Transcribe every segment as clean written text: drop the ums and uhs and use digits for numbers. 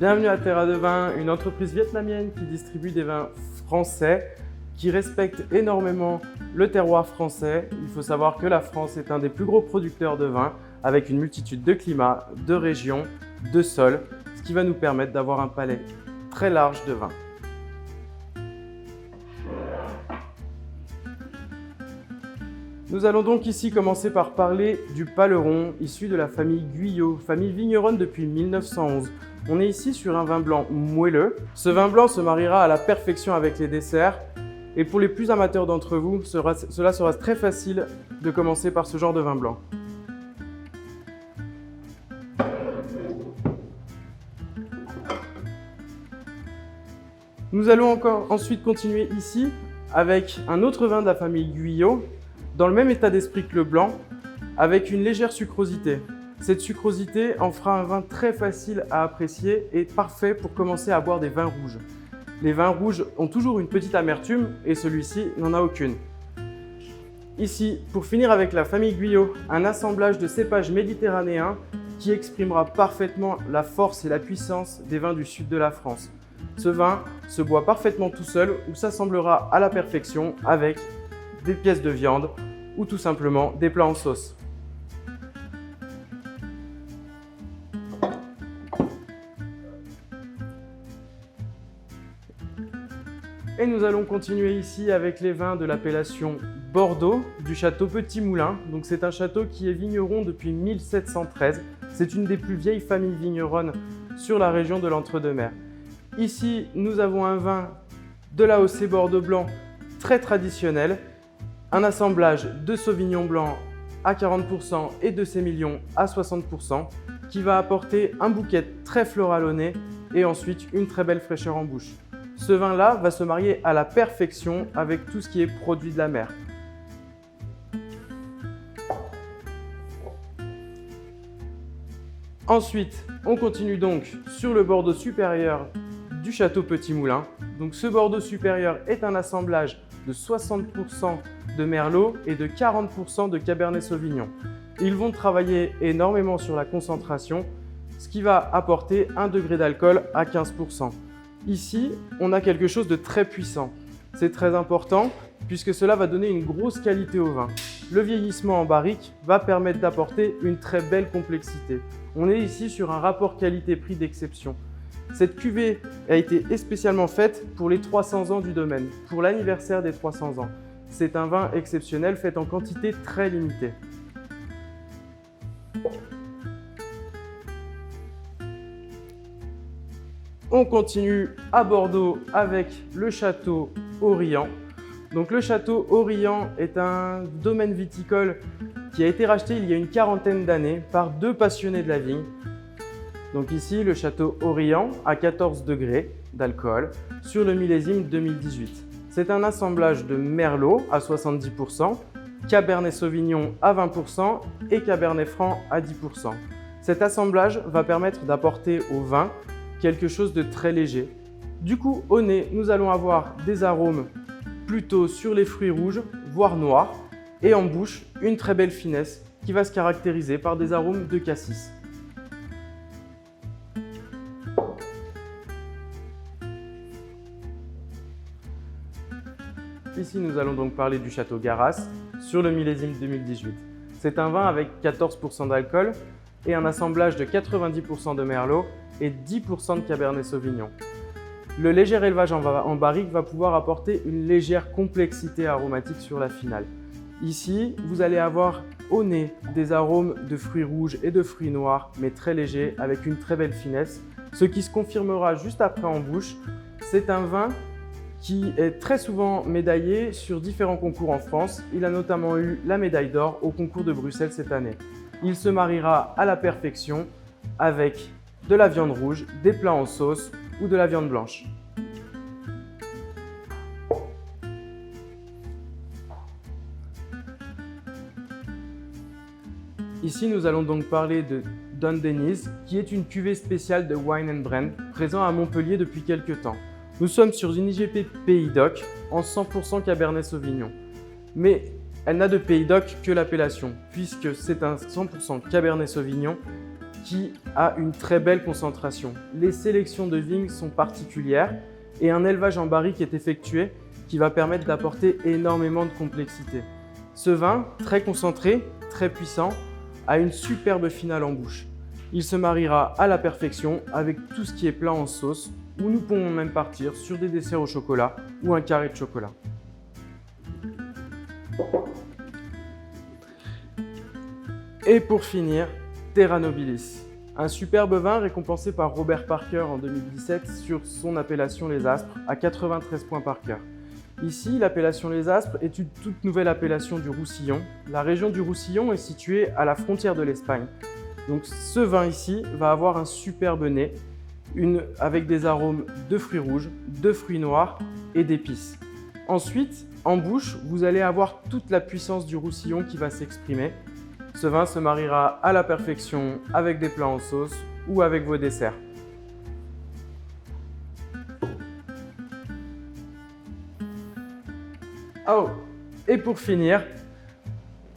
Bienvenue à Terra de Vin, une entreprise vietnamienne qui distribue des vins français, qui respecte énormément le terroir français. Il faut savoir que la France est un des plus gros producteurs de vin avec une multitude de climats, de régions, de sols, ce qui va nous permettre d'avoir un palais très large de vins. Nous allons donc ici commencer par parler du Paleron, issu de la famille Guyot, famille vigneronne depuis 1911. On est ici sur un vin blanc moelleux. Ce vin blanc se mariera à la perfection avec les desserts. Et pour les plus amateurs d'entre vous, cela sera très facile de commencer par ce genre de vin blanc. Nous allons ensuite continuer ici avec un autre vin de la famille Guyot, dans le même état d'esprit que le blanc, avec une légère sucrosité. Cette sucrosité en fera un vin très facile à apprécier et parfait pour commencer à boire des vins rouges. Les vins rouges ont toujours une petite amertume et celui-ci n'en a aucune. Ici, pour finir avec la famille Guyot, un assemblage de cépages méditerranéens qui exprimera parfaitement la force et la puissance des vins du sud de la France. Ce vin se boit parfaitement tout seul ou s'assemblera à la perfection avec des pièces de viande ou tout simplement des plats en sauce. Et nous allons continuer ici avec les vins de l'appellation Bordeaux du château Petit Moulin. Donc c'est un château qui est vigneron depuis 1713. C'est une des plus vieilles familles vigneronnes sur la région de l'Entre-deux-Mers. Ici, nous avons un vin de l'AOC Bordeaux blanc très traditionnel, un assemblage de Sauvignon blanc à 40% et de Sémillon à 60% qui va apporter un bouquet très floral au nez et ensuite une très belle fraîcheur en bouche. Ce vin-là va se marier à la perfection avec tout ce qui est produit de la mer. Ensuite, on continue donc sur le Bordeaux supérieur du château Petit Moulin. Donc ce Bordeaux supérieur est un assemblage de 60% de Merlot et de 40% de Cabernet Sauvignon. Ils vont travailler énormément sur la concentration, ce qui va apporter un degré d'alcool à 15%. Ici, on a quelque chose de très puissant. C'est très important puisque cela va donner une grosse qualité au vin. Le vieillissement en barrique va permettre d'apporter une très belle complexité. On est ici sur un rapport qualité-prix d'exception. Cette cuvée a été spécialement faite pour les 300 ans du domaine, pour l'anniversaire des 300 ans. C'est un vin exceptionnel fait en quantité très limitée. On continue à Bordeaux avec le château Aurian. Donc le château Aurian est un domaine viticole qui a été racheté il y a une quarantaine d'années par deux passionnés de la vigne. Donc ici, le château Aurian à 14 degrés d'alcool sur le millésime 2018. C'est un assemblage de Merlot à 70%, Cabernet Sauvignon à 20% et Cabernet Franc à 10%. Cet assemblage va permettre d'apporter au vin quelque chose de très léger. Du coup, au nez, nous allons avoir des arômes plutôt sur les fruits rouges, voire noirs, et en bouche, une très belle finesse qui va se caractériser par des arômes de cassis. Ici, nous allons donc parler du château Garas sur le millésime 2018. C'est un vin avec 14% d'alcool et un assemblage de 90% de Merlot et 10% de Cabernet Sauvignon. Le léger élevage en barrique va pouvoir apporter une légère complexité aromatique sur la finale. Ici, vous allez avoir au nez des arômes de fruits rouges et de fruits noirs, mais très légers, avec une très belle finesse. Ce qui se confirmera juste après en bouche. C'est un vin qui est très souvent médaillé sur différents concours en France. Il a notamment eu la médaille d'or au concours de Bruxelles cette année. Il se mariera à la perfection avec de la viande rouge, des plats en sauce ou de la viande blanche. Ici, nous allons donc parler de Don Denise, qui est une cuvée spéciale de Wine & Brand, présent à Montpellier depuis quelques temps. Nous sommes sur une IGP Pays d'Oc en 100% Cabernet Sauvignon. Mais elle n'a de Pays d'Oc que l'appellation, puisque c'est un 100% Cabernet Sauvignon qui a une très belle concentration. Les sélections de vignes sont particulières et un élevage en barrique est effectué qui va permettre d'apporter énormément de complexité. Ce vin, très concentré, très puissant, a une superbe finale en bouche. Il se mariera à la perfection avec tout ce qui est plat en sauce, ou nous pouvons même partir sur des desserts au chocolat ou un carré de chocolat. Et pour finir, Terra Nobilis, un superbe vin récompensé par Robert Parker en 2017 sur son appellation Les Aspres à 93 points par cœur. Ici, l'appellation Les Aspres est une toute nouvelle appellation du Roussillon. La région du Roussillon est située à la frontière de l'Espagne. Donc ce vin ici va avoir un superbe nez, avec des arômes de fruits rouges, de fruits noirs et d'épices. Ensuite, en bouche, vous allez avoir toute la puissance du Roussillon qui va s'exprimer. Ce vin se mariera à la perfection avec des plats en sauce ou avec vos desserts. Oh, et pour finir,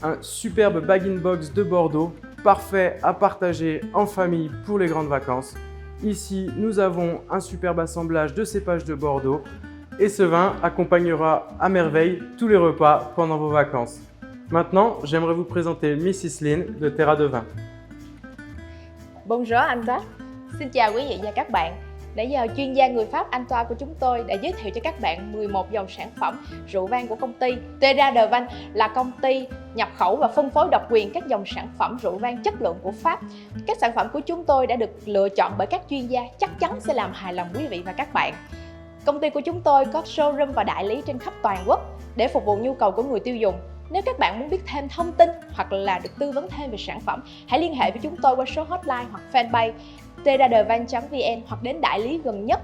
un superbe bag-in-box de Bordeaux, parfait à partager en famille pour les grandes vacances. Ici, nous avons un superbe assemblage de cépages de Bordeaux et ce vin accompagnera à merveille tous les repas pendant vos vacances. Maintenant, j'aimerais vous présenter Mrs Lynn de Terra de Vin. Bonjour Antoine. Xin chào quý vị và các bạn. Nãy giờ chuyên gia người Pháp Antoine của chúng tôi đã giới thiệu cho các bạn 11 dòng sản phẩm rượu vang của công ty Terra de Vin, là công ty nhập khẩu và phân phối độc quyền các dòng sản phẩm rượu vang chất lượng của Pháp. Các sản phẩm của chúng tôi đã được lựa chọn bởi các chuyên gia, chắc chắn sẽ làm hài lòng quý vị và các bạn. Công ty của chúng tôi có showroom và đại lý trên khắp toàn quốc để phục vụ nhu cầu của người tiêu dùng. Nếu các bạn muốn biết thêm thông tin hoặc là được tư vấn thêm về sản phẩm, hãy liên hệ với chúng tôi qua số hotline hoặc fanpage terradevan.vn hoặc đến đại lý gần nhất.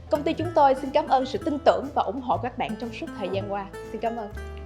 Công ty chúng tôi xin cảm ơn sự tin tưởng và ủng hộ các bạn trong suốt thời gian qua. Xin cảm ơn.